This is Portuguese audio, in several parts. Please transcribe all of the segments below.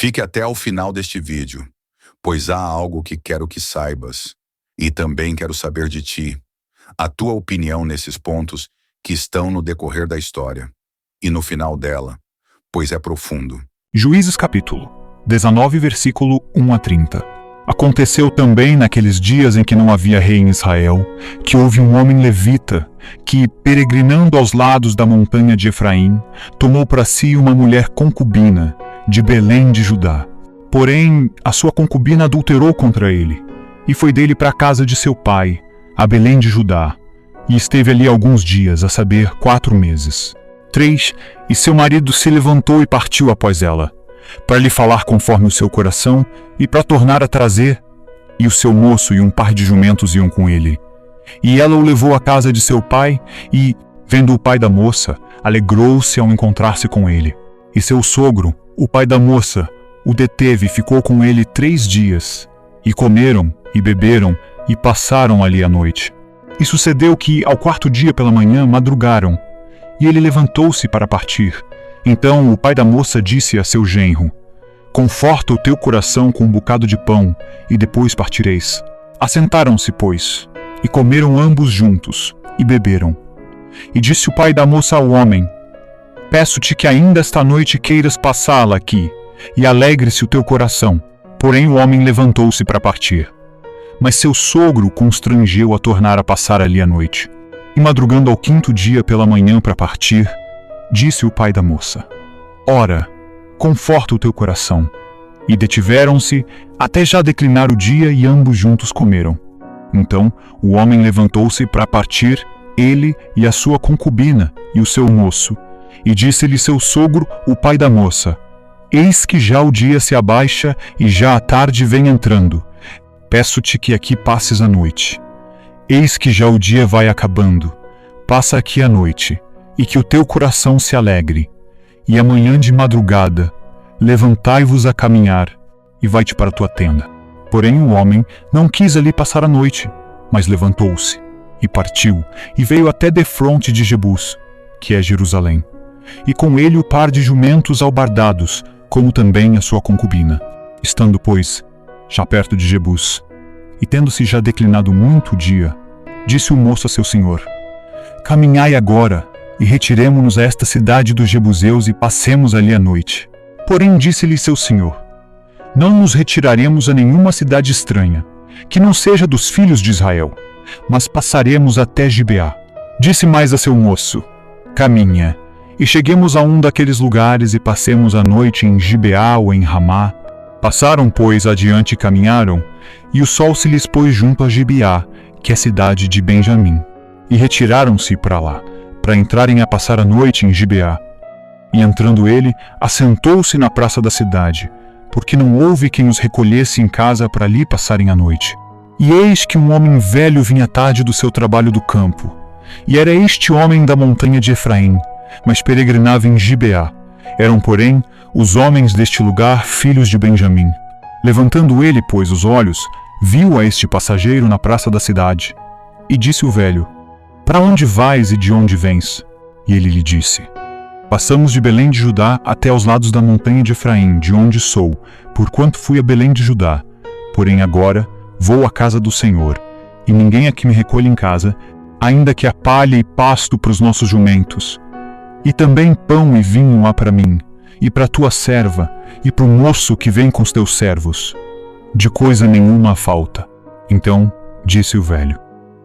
Fique até ao final deste vídeo, pois há algo que quero que saibas. E também quero saber de ti, a tua opinião nesses pontos que estão no decorrer da história e no final dela, pois é profundo. Juízes capítulo 19, versículo 1 a 30. Aconteceu também naqueles dias em que não havia rei em Israel, que houve um homem levita, que, peregrinando aos lados da montanha de Efraim, tomou para si uma mulher concubina, de Belém de Judá. Porém, a sua concubina adulterou contra ele, e foi dele para a casa de seu pai, a Belém de Judá, e esteve ali alguns dias, a saber, 4 meses. 3. E seu marido se levantou e partiu após ela, para lhe falar conforme o seu coração, e para tornar a trazer, e o seu moço e um par de jumentos iam com ele. E ela o levou à casa de seu pai, e, vendo o pai da moça, alegrou-se ao encontrar-se com ele. E seu sogro, o pai da moça, o deteve e ficou com ele 3 dias. E comeram, e beberam, e passaram ali a noite. E sucedeu que, ao 4º dia pela manhã, madrugaram, e ele levantou-se para partir. Então o pai da moça disse a seu genro: Conforta o teu coração com um bocado de pão, e depois partireis. Assentaram-se, pois, e comeram ambos juntos, e beberam. E disse o pai da moça ao homem: Peço-te que ainda esta noite queiras passá-la aqui, e alegre-se o teu coração. Porém o homem levantou-se para partir. Mas seu sogro o constrangeu a tornar a passar ali a noite. E madrugando ao 5º dia pela manhã para partir, disse o pai da moça: Ora, conforta o teu coração. E detiveram-se até já declinar o dia, e ambos juntos comeram. Então o homem levantou-se para partir, ele e a sua concubina e o seu moço. E disse-lhe seu sogro, o pai da moça: Eis que já o dia se abaixa, e já a tarde vem entrando. Peço-te que aqui passes a noite. Eis que já o dia vai acabando. Passa aqui a noite, e que o teu coração se alegre. E amanhã de madrugada, levantai-vos a caminhar, e vai-te para a tua tenda. Porém o homem não quis ali passar a noite, mas levantou-se, e partiu, e veio até defronte de Jebus, que é Jerusalém. E com ele o par de jumentos albardados, como também a sua concubina. Estando, pois, já perto de Jebus, e tendo-se já declinado muito o dia, disse o moço a seu senhor: Caminhai agora, e retiremo-nos a esta cidade dos Jebuseus, e passemos ali a noite. Porém disse-lhe seu senhor: Não nos retiraremos a nenhuma cidade estranha, que não seja dos filhos de Israel, mas passaremos até Gibeá. Disse mais a seu moço: Caminha, e cheguemos a um daqueles lugares, e passemos a noite em Gibeá ou em Ramá. Passaram, pois, adiante e caminharam, e o sol se lhes pôs junto a Gibeá, que é cidade de Benjamim. E retiraram-se para lá, para entrarem a passar a noite em Gibeá. E entrando ele, assentou-se na praça da cidade, porque não houve quem os recolhesse em casa para ali passarem a noite. E eis que um homem velho vinha tarde do seu trabalho do campo. E era este homem da montanha de Efraim, mas peregrinava em Gibeá. Eram, porém, os homens deste lugar filhos de Benjamim. Levantando ele, pois, os olhos, viu a este passageiro na praça da cidade. E disse o velho: Para onde vais e de onde vens? E ele lhe disse: Passamos de Belém de Judá até aos lados da montanha de Efraim, de onde sou, porquanto fui a Belém de Judá. Porém agora vou à casa do Senhor, e ninguém aqui me recolhe em casa, ainda que há palha e pasto para os nossos jumentos. E também pão e vinho há para mim, e para tua serva, e para o moço que vem com os teus servos. De coisa nenhuma há falta. Então disse o velho: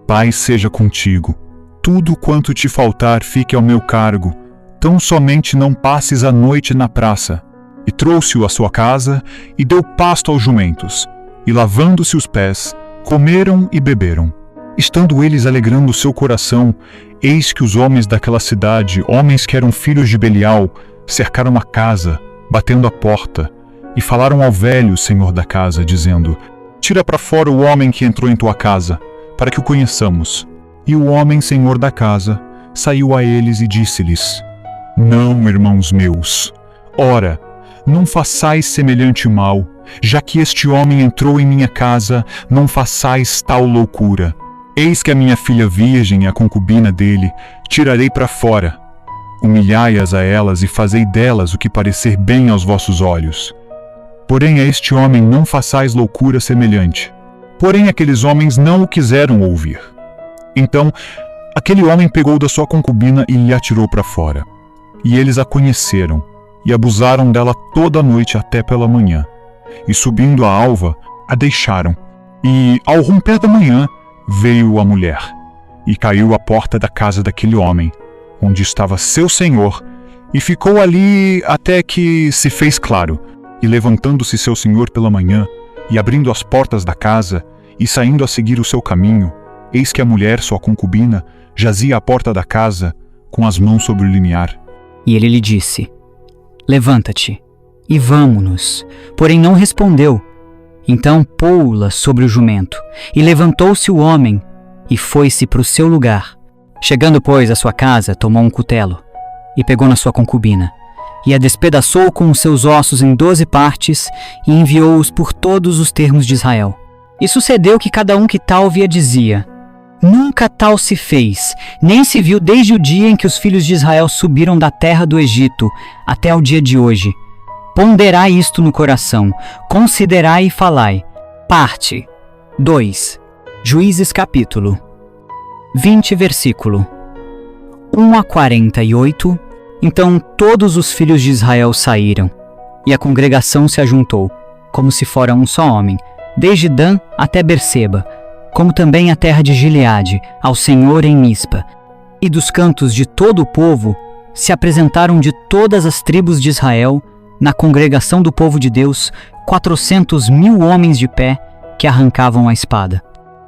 Paz seja contigo. Tudo quanto te faltar fique ao meu cargo. Tão somente não passes a noite na praça. E trouxe-o à sua casa, e deu pasto aos jumentos. E lavando-se os pés, comeram e beberam. Estando eles alegrando o seu coração, eis que os homens daquela cidade, homens que eram filhos de Belial, cercaram a casa, batendo a porta, e falaram ao velho senhor da casa, dizendo: Tira para fora o homem que entrou em tua casa, para que o conheçamos. E o homem senhor da casa saiu a eles e disse-lhes: Não, irmãos meus, ora, não façais semelhante mal, já que este homem entrou em minha casa, não façais tal loucura. Eis que a minha filha virgem e a concubina dele tirarei para fora. Humilhai-as a elas e fazei delas o que parecer bem aos vossos olhos. porém a este homem não façais loucura semelhante. Porém aqueles homens não o quiseram ouvir. Então aquele homem pegou da sua concubina e lhe atirou para fora. E eles a conheceram, e abusaram dela toda a noite até pela manhã. E subindo a alva, a deixaram. E ao romper da manhã, veio a mulher, e caiu à porta da casa daquele homem, onde estava seu senhor, e ficou ali até que se fez claro. E levantando-se seu senhor pela manhã, e abrindo as portas da casa, e saindo a seguir o seu caminho, eis que a mulher, sua concubina, jazia à porta da casa, com as mãos sobre o limiar. E ele lhe disse: Levanta-te, e vamo-nos. Porém não respondeu. Então pô-la sobre o jumento, e levantou-se o homem, e foi-se para o seu lugar. Chegando, pois, à sua casa, tomou um cutelo, e pegou na sua concubina, e a despedaçou com os seus ossos em 12 partes, e enviou-os por todos os termos de Israel. E sucedeu que cada um que tal via dizia: Nunca tal se fez, nem se viu desde o dia em que os filhos de Israel subiram da terra do Egito até o dia de hoje. Ponderai isto no coração, considerai e falai. Parte 2. Juízes capítulo 20, versículo 1 a 48. Então todos os filhos de Israel saíram, e a congregação se ajuntou, como se fora um só homem, desde Dan até Berseba, como também a terra de Gileade, ao Senhor em Mispa. E dos cantos de todo o povo se apresentaram de todas as tribos de Israel, na congregação do povo de Deus, 400.000 homens de pé que arrancavam a espada.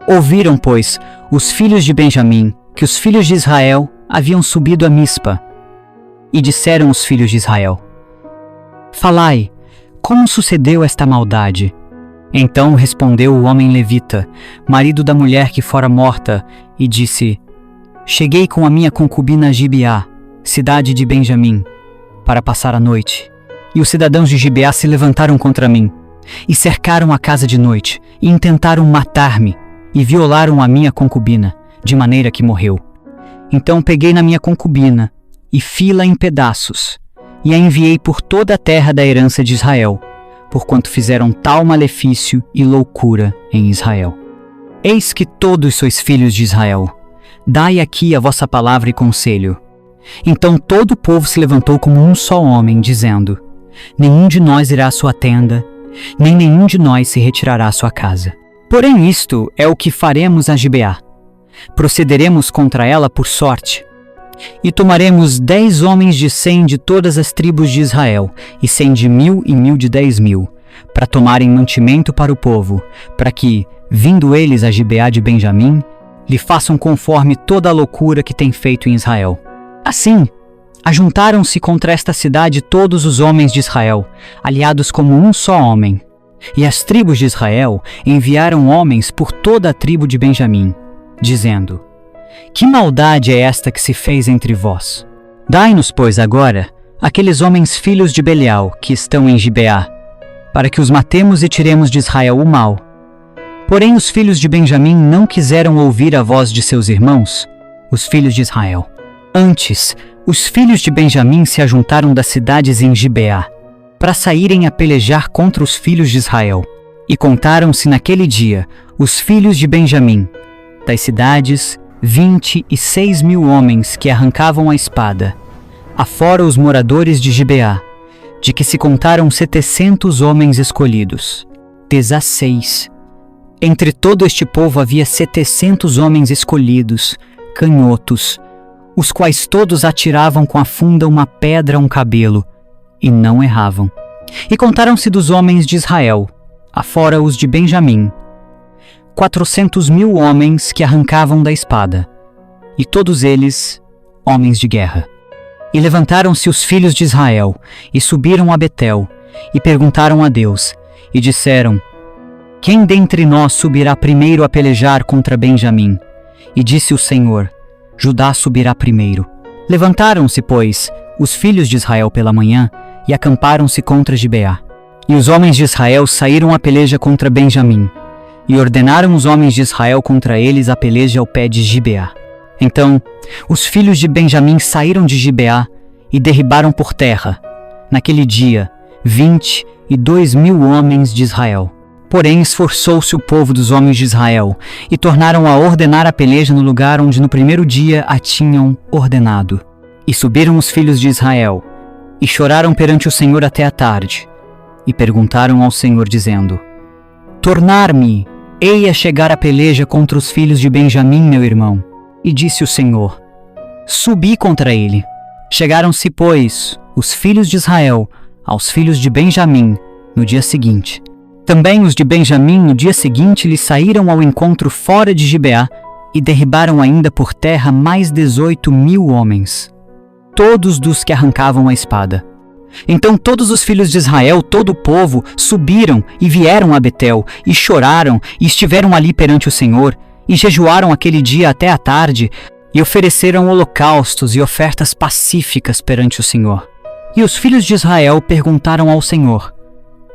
Ouviram, pois, os filhos de Benjamim que os filhos de Israel haviam subido a Mispa. E disseram os filhos de Israel: Falai, como sucedeu esta maldade? Então respondeu o homem levita, marido da mulher que fora morta, e disse: Cheguei com a minha concubina a Gibeá, cidade de Benjamim, para passar a noite. E os cidadãos de Gibeá se levantaram contra mim, e cercaram a casa de noite, e intentaram matar-me, e violaram a minha concubina, de maneira que morreu. Então peguei na minha concubina, e fi-la em pedaços, e a enviei por toda a terra da herança de Israel, porquanto fizeram tal malefício e loucura em Israel. Eis que todos sois filhos de Israel. Dai aqui a vossa palavra e conselho. Então todo o povo se levantou como um só homem, dizendo: Nenhum de nós irá à sua tenda, nem nenhum de nós se retirará à sua casa. Porém isto é o que faremos a Gibeá. Procederemos contra ela por sorte. E tomaremos 10 homens de 100 de todas as tribos de Israel, e 100 de 1.000 e 1.000 de 10.000, para tomarem mantimento para o povo, para que, vindo eles a Gibeá de Benjamim, lhe façam conforme toda a loucura que tem feito em Israel. Assim, ajuntaram-se contra esta cidade todos os homens de Israel, aliados como um só homem. E as tribos de Israel enviaram homens por toda a tribo de Benjamim, dizendo: Que maldade é esta que se fez entre vós? Dai-nos, pois, agora, aqueles homens filhos de Belial, que estão em Gibeá, para que os matemos e tiremos de Israel o mal. Porém os filhos de Benjamim não quiseram ouvir a voz de seus irmãos, os filhos de Israel. Antes, os filhos de Benjamim se ajuntaram das cidades em Gibeá, para saírem a pelejar contra os filhos de Israel. E contaram-se naquele dia os filhos de Benjamim, das cidades, 26.000 homens que arrancavam a espada, afora os moradores de Gibeá, de que se contaram 700 homens escolhidos. 16. Entre todo este povo havia 700 homens escolhidos, canhotos, os quais todos atiravam com a funda uma pedra a um cabelo, e não erravam. E contaram-se dos homens de Israel, afora os de Benjamim, 400.000 homens que arrancavam da espada, e todos eles homens de guerra. E levantaram-se os filhos de Israel, e subiram a Betel, e perguntaram a Deus, e disseram: Quem dentre nós subirá primeiro a pelejar contra Benjamim? E disse o Senhor: Judá subirá primeiro. Levantaram-se, pois, os filhos de Israel pela manhã, e acamparam-se contra Gibeá. E os homens de Israel saíram a peleja contra Benjamim, e ordenaram os homens de Israel contra eles a peleja ao pé de Gibeá. Então, os filhos de Benjamim saíram de Gibeá e derribaram por terra, naquele dia, 22.000 homens de Israel. Porém, esforçou-se o povo dos homens de Israel, e tornaram a ordenar a peleja no lugar onde no primeiro dia a tinham ordenado. E subiram os filhos de Israel, e choraram perante o Senhor até a tarde, e perguntaram ao Senhor, dizendo: Tornar-me, ei a chegar a peleja contra os filhos de Benjamim, meu irmão. E disse o Senhor: Subi contra ele. Chegaram-se, pois, os filhos de Israel aos filhos de Benjamim no dia seguinte. Também os de Benjamim no dia seguinte lhes saíram ao encontro fora de Gibeá e derribaram ainda por terra mais 18.000 homens, todos dos que arrancavam a espada. Então todos os filhos de Israel, todo o povo, subiram e vieram a Betel, e choraram, e estiveram ali perante o Senhor, e jejuaram aquele dia até a tarde, e ofereceram holocaustos e ofertas pacíficas perante o Senhor. E os filhos de Israel perguntaram ao Senhor: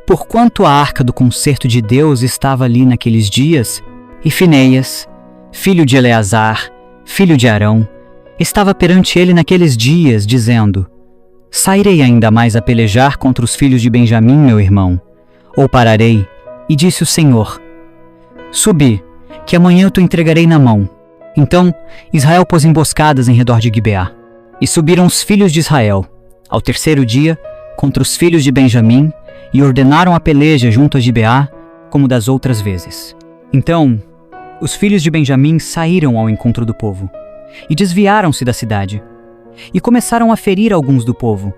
Porquanto a arca do concerto de Deus estava ali naqueles dias, e Fineias, filho de Eleazar, filho de Arão, estava perante ele naqueles dias, dizendo: Sairei ainda mais a pelejar contra os filhos de Benjamim, meu irmão, ou pararei? E disse o Senhor: Subi, que amanhã eu te entregarei na mão. Então Israel pôs emboscadas em redor de Gibeá. E subiram os filhos de Israel, ao terceiro dia, contra os filhos de Benjamim, e ordenaram a peleja junto a Gibeá, como das outras vezes. Então os filhos de Benjamim saíram ao encontro do povo, e desviaram-se da cidade, e começaram a ferir alguns do povo,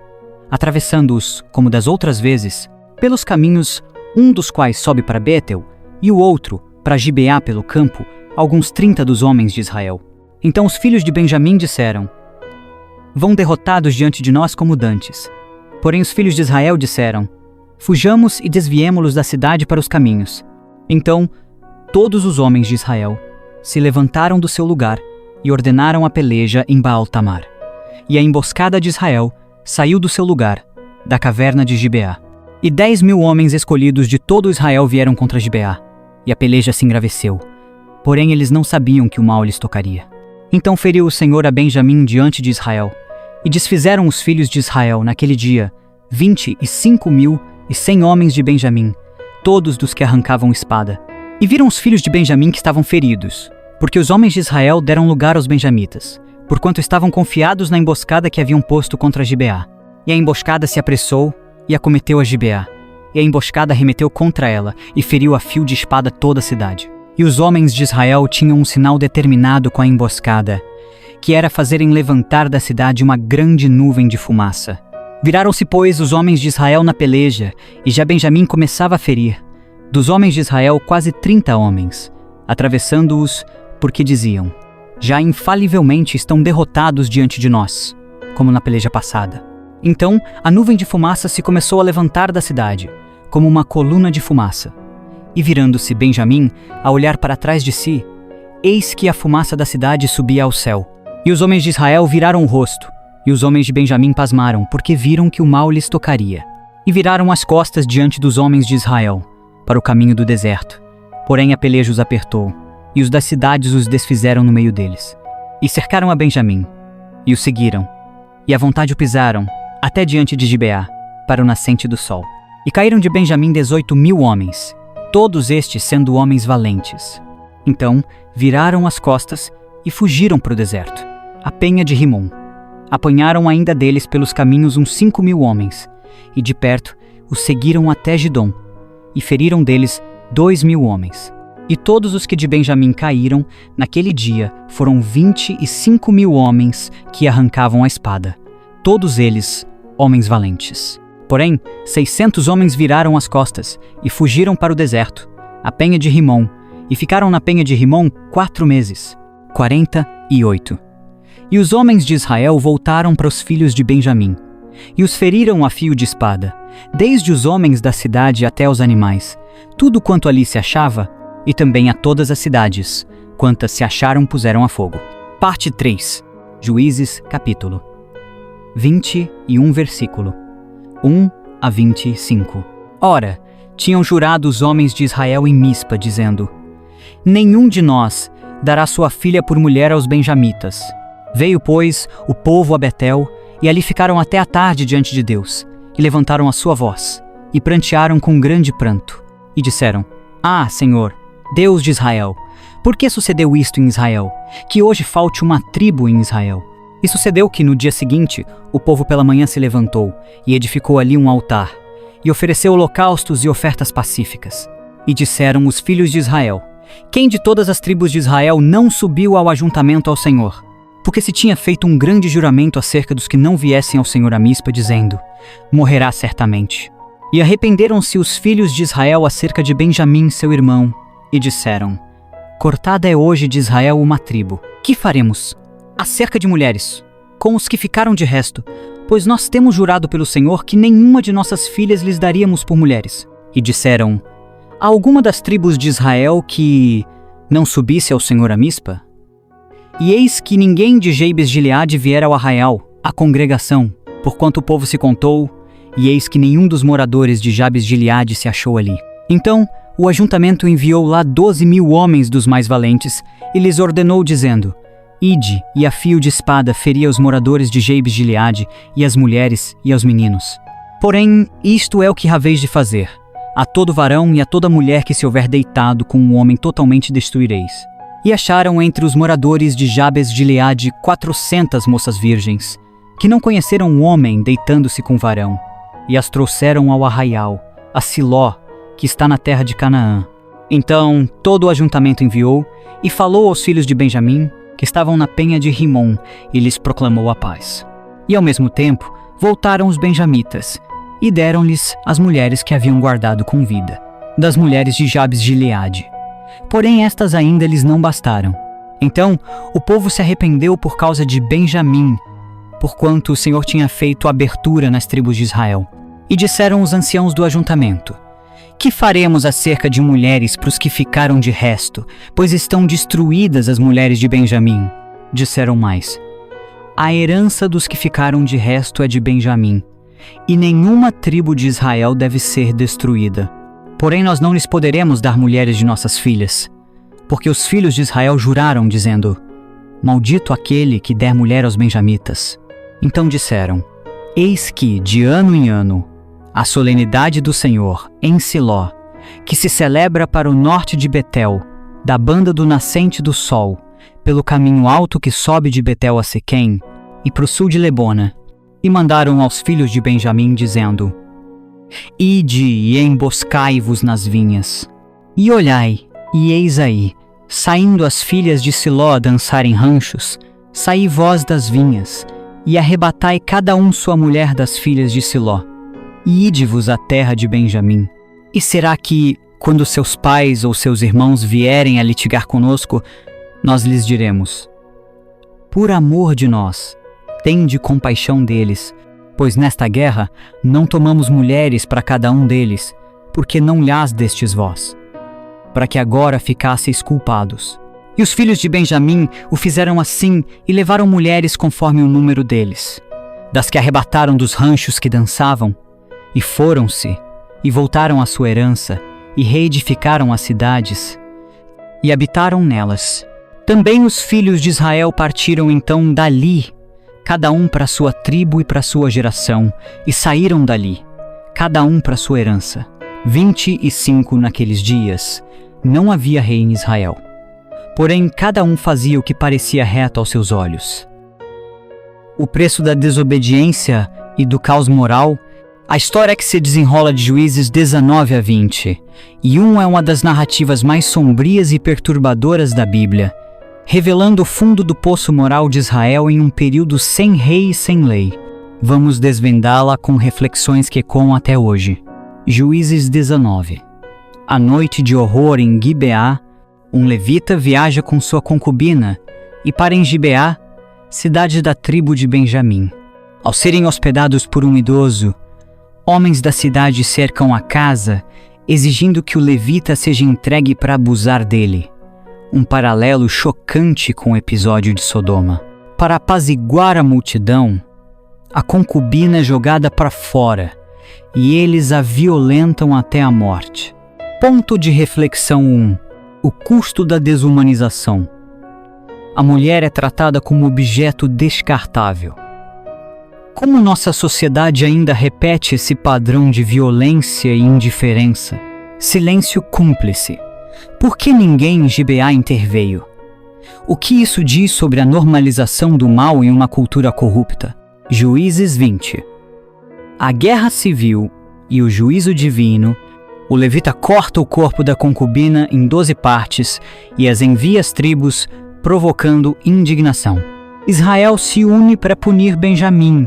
atravessando-os, como das outras vezes, pelos caminhos, um dos quais sobe para Betel, e o outro para Gibeá pelo campo, alguns 30 dos homens de Israel. Então os filhos de Benjamim disseram: Vão derrotados diante de nós como dantes. Porém os filhos de Israel disseram: Fujamos e desviemo-los da cidade para os caminhos. Então todos os homens de Israel se levantaram do seu lugar e ordenaram a peleja em Baal-Tamar. E a emboscada de Israel saiu do seu lugar, da caverna de Gibeá. E 10.000 homens escolhidos de todo Israel vieram contra Gibeá, e a peleja se engraveceu. Porém eles não sabiam que o mal lhes tocaria. Então feriu o Senhor a Benjamim diante de Israel, e desfizeram os filhos de Israel naquele dia 25.100 homens de Benjamim, todos dos que arrancavam espada. E viram os filhos de Benjamim que estavam feridos, porque os homens de Israel deram lugar aos benjamitas, porquanto estavam confiados na emboscada que haviam posto contra Gibeá. E a emboscada se apressou e acometeu a Gibeá. E a emboscada arremeteu contra ela e feriu a fio de espada toda a cidade. E os homens de Israel tinham um sinal determinado com a emboscada, que era fazerem levantar da cidade uma grande nuvem de fumaça. Viraram-se, pois, os homens de Israel na peleja, e já Benjamim começava a ferir. Dos homens de Israel, quase 30 homens, atravessando-os, porque diziam: Já infalivelmente estão derrotados diante de nós, como na peleja passada. Então a nuvem de fumaça se começou a levantar da cidade, como uma coluna de fumaça. E virando-se Benjamim, a olhar para trás de si, eis que a fumaça da cidade subia ao céu. E os homens de Israel viraram o rosto, e os homens de Benjamim pasmaram, porque viram que o mal lhes tocaria. E viraram as costas diante dos homens de Israel, para o caminho do deserto. Porém a peleja os apertou, e os das cidades os desfizeram no meio deles. E cercaram a Benjamim, e o seguiram, e à vontade o pisaram, até diante de Gibeá, para o nascente do sol. E caíram de Benjamim 18.000 homens, todos estes sendo homens valentes. Então viraram as costas e fugiram para o deserto, a penha de Rimom. Apanharam ainda deles pelos caminhos uns 5.000 homens, e de perto os seguiram até Gidom, e feriram deles 2.000 homens. E todos os que de Benjamim caíram, naquele dia, foram 25.000 homens que arrancavam a espada, todos eles homens valentes. Porém 600 homens viraram as costas e fugiram para o deserto, a penha de Rimom, e ficaram na penha de Rimom 4 meses, 48. E os homens de Israel voltaram para os filhos de Benjamim, e os feriram a fio de espada, desde os homens da cidade até os animais, tudo quanto ali se achava, e também a todas as cidades, quantas se acharam puseram a fogo. Parte 3. Juízes, capítulo 21, versículo 1 a 25. Ora, tinham jurado os homens de Israel em Mispa, dizendo: Nenhum de nós dará sua filha por mulher aos benjamitas. Veio, pois, o povo a Betel, e ali ficaram até a tarde diante de Deus, e levantaram a sua voz, e prantearam com grande pranto, e disseram: Ah, Senhor, Deus de Israel, por que sucedeu isto em Israel, que hoje falte uma tribo em Israel? E sucedeu que, no dia seguinte, o povo pela manhã se levantou, e edificou ali um altar, e ofereceu holocaustos e ofertas pacíficas. E disseram os filhos de Israel: Quem de todas as tribos de Israel não subiu ao ajuntamento ao Senhor? Porque se tinha feito um grande juramento acerca dos que não viessem ao Senhor a Mispa, dizendo: Morrerá certamente. E arrependeram-se os filhos de Israel acerca de Benjamim, seu irmão, e disseram: Cortada é hoje de Israel uma tribo. Que faremos? Acerca de mulheres, com os que ficaram de resto, pois nós temos jurado pelo Senhor que nenhuma de nossas filhas lhes daríamos por mulheres. E disseram: Há alguma das tribos de Israel que não subisse ao Senhor a Mispa? E eis que ninguém de Jabes de Gileade viera ao arraial, à congregação, porquanto o povo se contou, e eis que nenhum dos moradores de Jabes de Gileade se achou ali. Então o ajuntamento enviou lá 12.000 homens dos mais valentes, e lhes ordenou, dizendo: Ide, e a fio de espada feria os moradores de Jabes de Gileade, e as mulheres e aos meninos. Porém, isto é o que haveis de fazer: a todo varão e a toda mulher que se houver deitado com um homem totalmente destruireis. E acharam entre os moradores de Jabes de Gileade 400 moças virgens, que não conheceram um homem deitando-se com varão, e as trouxeram ao arraial, a Siló, que está na terra de Canaã. Então todo o ajuntamento enviou, e falou aos filhos de Benjamim, que estavam na penha de Rimom, e lhes proclamou a paz. E ao mesmo tempo voltaram os benjamitas, e deram-lhes as mulheres que haviam guardado com vida, das mulheres de Jabes de Gileade. Porém estas ainda lhes não bastaram. Então o povo se arrependeu por causa de Benjamim, porquanto o Senhor tinha feito abertura nas tribos de Israel. E disseram os anciãos do ajuntamento: Que faremos acerca de mulheres para os que ficaram de resto, pois estão destruídas as mulheres de Benjamim? Disseram mais: A herança dos que ficaram de resto é de Benjamim, e nenhuma tribo de Israel deve ser destruída. Porém nós não lhes poderemos dar mulheres de nossas filhas, porque os filhos de Israel juraram, dizendo: Maldito aquele que der mulher aos benjamitas. Então disseram: Eis que, de ano em ano, a solenidade do Senhor, em Siló, que se celebra para o norte de Betel, da banda do nascente do sol, pelo caminho alto que sobe de Betel a Siquém, e para o sul de Lebona. E mandaram aos filhos de Benjamim, dizendo: Ide e emboscai-vos nas vinhas. E olhai, e eis aí, saindo as filhas de Siló a dançarem ranchos, saí vós das vinhas, e arrebatai cada um sua mulher das filhas de Siló, e ide-vos à terra de Benjamim. E será que, quando seus pais ou seus irmãos vierem a litigar conosco, nós lhes diremos: Por amor de nós, tende compaixão deles, pois nesta guerra não tomamos mulheres para cada um deles, porque não lhas destes vós, para que agora ficasseis culpados. E os filhos de Benjamim o fizeram assim e levaram mulheres conforme o número deles, das que arrebataram dos ranchos que dançavam, e foram-se, e voltaram à sua herança, e reedificaram as cidades, e habitaram nelas. Também os filhos de Israel partiram então dali, cada um para sua tribo e para sua geração, e saíram dali, cada um para sua herança. 25 naqueles dias, não havia rei em Israel. Porém, cada um fazia o que parecia reto aos seus olhos. O preço da desobediência e do caos moral, a história é que se desenrola de Juízes 19 a 20, e é uma das narrativas mais sombrias e perturbadoras da Bíblia, revelando o fundo do poço moral de Israel em um período sem rei e sem lei. Vamos desvendá-la com reflexões que ecoam até hoje. Juízes 19. À noite de horror em Gibeá, um levita viaja com sua concubina e para em Gibeá, cidade da tribo de Benjamim. Ao serem hospedados por um idoso, homens da cidade cercam a casa, exigindo que o levita seja entregue para abusar dele. Um paralelo chocante com o episódio de Sodoma. Para apaziguar a multidão, a concubina é jogada para fora e eles a violentam até a morte. Ponto de reflexão 1. O custo da desumanização. A mulher é tratada como objeto descartável. Como nossa sociedade ainda repete esse padrão de violência e indiferença? Silêncio cúmplice. Por que ninguém em Gibeá interveio? O que isso diz sobre a normalização do mal em uma cultura corrupta? Juízes 20. A guerra civil e o juízo divino. O levita corta o corpo da concubina em 12 partes e as envia às tribos, provocando indignação. Israel se une para punir Benjamim,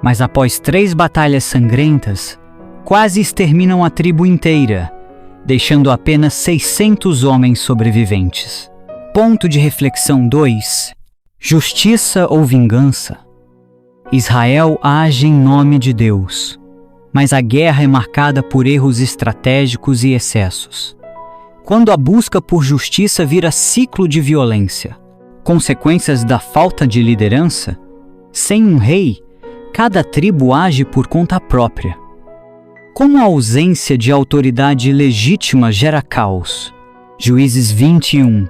mas após 3 batalhas sangrentas, quase exterminam a tribo inteira, deixando apenas 600 homens sobreviventes. Ponto de reflexão 2. Justiça ou vingança? Israel age em nome de Deus, mas a guerra é marcada por erros estratégicos e excessos. Quando a busca por justiça vira ciclo de violência, consequências da falta de liderança, sem um rei, cada tribo age por conta própria. Como a ausência de autoridade legítima gera caos? Juízes 21.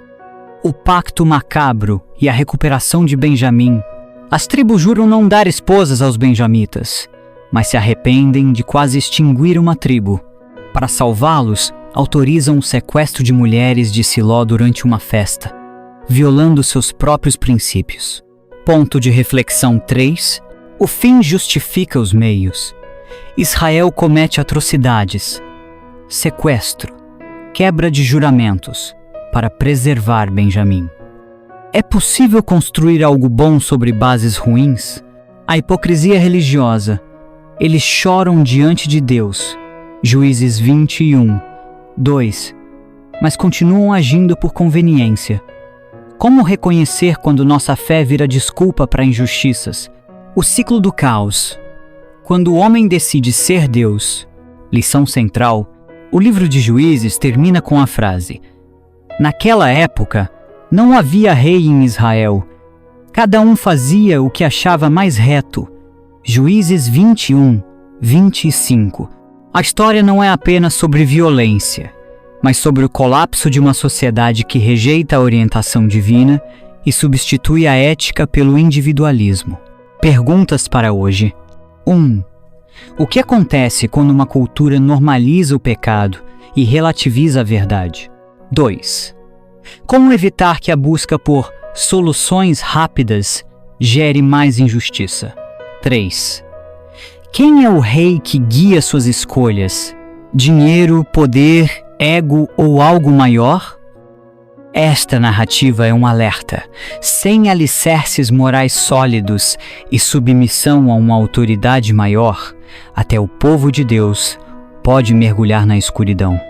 O pacto macabro e a recuperação de Benjamim. As tribos juram não dar esposas aos benjamitas, mas se arrependem de quase extinguir uma tribo. Para salvá-los, autorizam o sequestro de mulheres de Siló durante uma festa, violando seus próprios princípios. Ponto de reflexão 3. O fim justifica os meios. Israel comete atrocidades, sequestro, quebra de juramentos para preservar Benjamim. É possível construir algo bom sobre bases ruins? A hipocrisia religiosa. Eles choram diante de Deus. Juízes 21, 2. Mas continuam agindo por conveniência. Como reconhecer quando nossa fé vira desculpa para injustiças? O ciclo do caos. Quando o homem decide ser Deus. Lição central. O livro de Juízes termina com a frase: naquela época, não havia rei em Israel. Cada um fazia o que achava mais reto. Juízes 21, 25. A história não é apenas sobre violência, mas sobre o colapso de uma sociedade que rejeita a orientação divina e substitui a ética pelo individualismo. Perguntas para hoje. 1. O que acontece quando uma cultura normaliza o pecado e relativiza a verdade? 2. Como evitar que a busca por soluções rápidas gere mais injustiça? 3. Quem é o rei que guia suas escolhas? Dinheiro, poder, ego ou algo maior? Esta narrativa é um alerta. Sem alicerces morais sólidos e submissão a uma autoridade maior, até o povo de Deus pode mergulhar na escuridão.